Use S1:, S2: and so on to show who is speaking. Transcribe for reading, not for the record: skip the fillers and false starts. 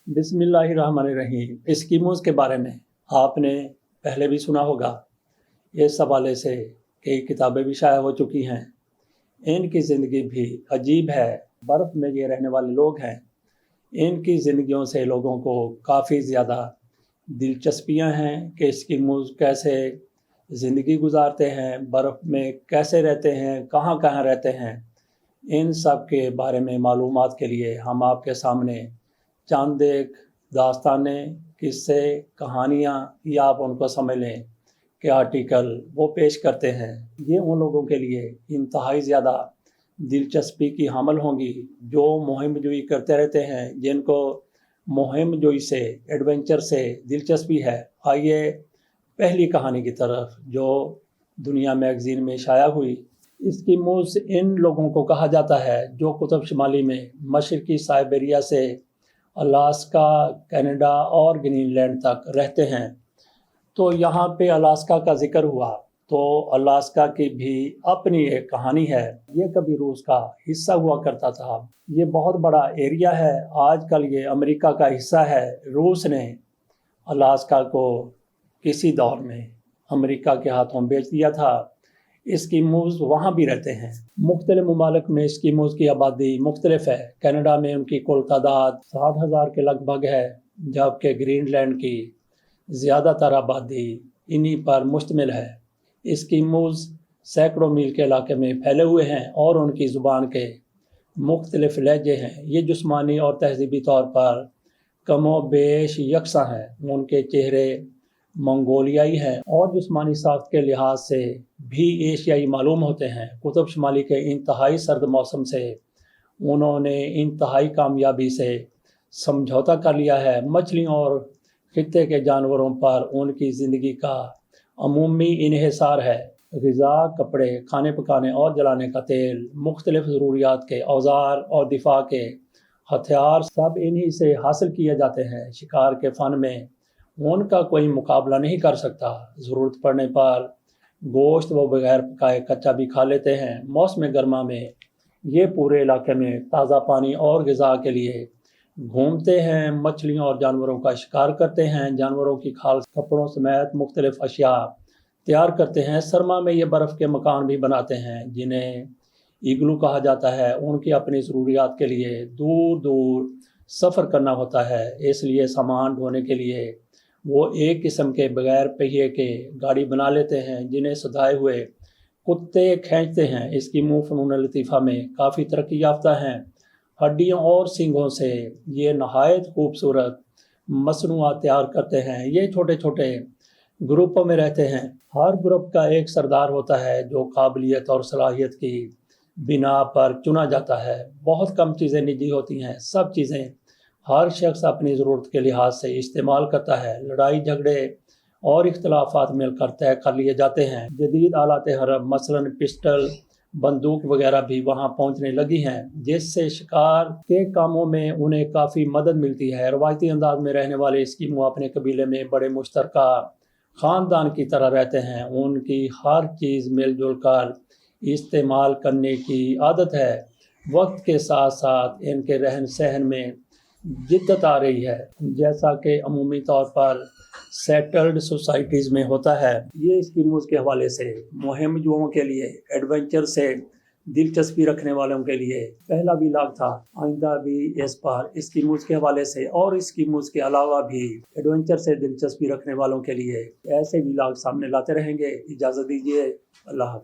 S1: बिस्मिल्लाहिर्रहमानिर्रहीम। स्कीमों के बारे में आपने पहले भी सुना होगा। इस हवाले से कई किताबें भी शाया हो चुकी हैं। इनकी ज़िंदगी भी अजीब है। बर्फ़ में ये रहने वाले लोग हैं। इनकी ज़िंदगियों से लोगों को काफ़ी ज़्यादा दिलचस्पियां हैं कि एस्किमोज़ कैसे ज़िंदगी गुजारते हैं, बर्फ़ में कैसे रहते हैं, कहाँ कहाँ रहते हैं। इन सब के बारे में मालूमात के लिए हम आपके सामने चंद एक दास्तानें, किस्से, कहानियाँ या आप उनको समझ लें कि आर्टिकल वो पेश करते हैं। ये उन लोगों के लिए इंतहाई ज़्यादा दिलचस्पी की हामिल होंगी जो मुहिम जोई करते रहते हैं, जिनको मुहिम जोई से, एडवेंचर से दिलचस्पी है। आइए पहली कहानी की तरफ जो दुनिया मैगज़ीन में शाया हुई। एस्किमोज़ इन लोगों को कहा जाता है जो कुतुब शुमाली में मशरक़ी साइबेरिया से अलास्का, कनाडा और ग्रीनलैंड तक रहते हैं। तो यहाँ पे अलास्का का ज़िक्र हुआ तो अलास्का की भी अपनी एक कहानी है। ये कभी रूस का हिस्सा हुआ करता था। ये बहुत बड़ा एरिया है। आजकल ये अमेरिका का हिस्सा है। रूस ने अलास्का को किसी दौर में अमेरिका के हाथों बेच दिया था। एस्किमोज़ वहाँ भी रहते हैं। मुख्तलिफ ममालिक में एस्किमोज़ की आबादी मुख्तलिफ है। कनाडा में उनकी कुल तादाद 60,000 के लगभग है, जबकि ग्रीनलैंड की ज़्यादातर आबादी इन्हीं पर मुश्तमिल है। एस्किमोज़ सैकड़ों मील के इलाके में फैले हुए हैं और उनकी ज़ुबान के मुख्तलिफ लहजे हैं। ये जिस्मानी और तहज़ीबी तौर पर कमोबेश यकसा हैं। उनके चेहरे मंगोलियाई हैं और जिस्मानी साख्त के लिहाज से भी एशियाई मालूम होते हैं। कुतुब शुमाली के इंतहाई सर्द मौसम से उन्होंने इंतहाई कामयाबी से समझौता कर लिया है। मछलियों और खित्ते के जानवरों पर उनकी ज़िंदगी का अमूमी इन्हिसार है। ग़िज़ा, कपड़े, खाने पकाने और जलाने का तेल, मुख्तलिफ ज़रूरियात के औज़ार और दिफा के हथियार सब इन्हीं से हासिल किए जाते हैं। शिकार के फ़न में उनका कोई मुकाबला नहीं कर सकता। ज़रूरत पड़ने पर गोश्त वो बगैर पकाए कच्चा भी खा लेते हैं। मौसम गर्मा में ये पूरे इलाके में ताज़ा पानी और ग़िज़ा के लिए घूमते हैं। मछलियों और जानवरों का शिकार करते हैं। जानवरों की खाल, कपड़ों समेत मुख्तलिफ अशिया तैयार करते हैं। सरमा में ये बर्फ़ के मकान भी बनाते हैं जिन्हें इग्लू कहा जाता है। उनकी अपनी ज़रूरियात के लिए दूर दूर सफ़र करना होता है, इसलिए सामान ढोने के लिए वो एक किस्म के बगैर पहिए के गाड़ी बना लेते हैं जिन्हें सधाए हुए कुत्ते खींचते हैं। इसकी मुँह फ़नून लतीफ़ा में काफ़ी तरक्की याफ्ता हैं। हड्डियों और सींगों से ये नहायत खूबसूरत मसनूआत तैयार करते हैं। ये छोटे छोटे ग्रुपों में रहते हैं। हर ग्रुप का एक सरदार होता है जो काबिलियत और सलाहियत की बिना पर चुना जाता है। बहुत कम चीज़ें निजी होती हैं। सब चीज़ें हर शख्स अपनी ज़रूरत के लिहाज से इस्तेमाल करता है। लड़ाई झगड़े और इख्तलाफात मिलकर तय कर लिए जाते हैं। जदीद आलात हरब मसलन पिस्टल, बंदूक वगैरह भी वहां पहुंचने लगी हैं, जिससे शिकार के कामों में उन्हें काफ़ी मदद मिलती है। रवायती अंदाज में रहने वाले एस्किमो अपने कबीले में बड़े मुश्तरका ख़ानदान की तरह रहते हैं। उनकी हर चीज़ मिलजुल कर इस्तेमाल करने की आदत है। वक्त के साथ साथ इनके रहन सहन में जिद्दत आ रही है, जैसा कि अमूमी तौर पर सेटल्ड सोसाइटीज़ में होता है। ये एस्किमोज़ के हवाले से मुहिमजोओं के लिए, एडवेंचर से दिलचस्पी रखने वालों के लिए पहला व्लॉग था। आइंदा भी इस पर एस्किमोज़ के हवाले से और एस्किमोज़ के अलावा भी एडवेंचर से दिलचस्पी रखने वालों के लिए ऐसे व्लॉग सामने लाते रहेंगे। इजाज़त दीजिए। अल्लाह हाफ़िज़।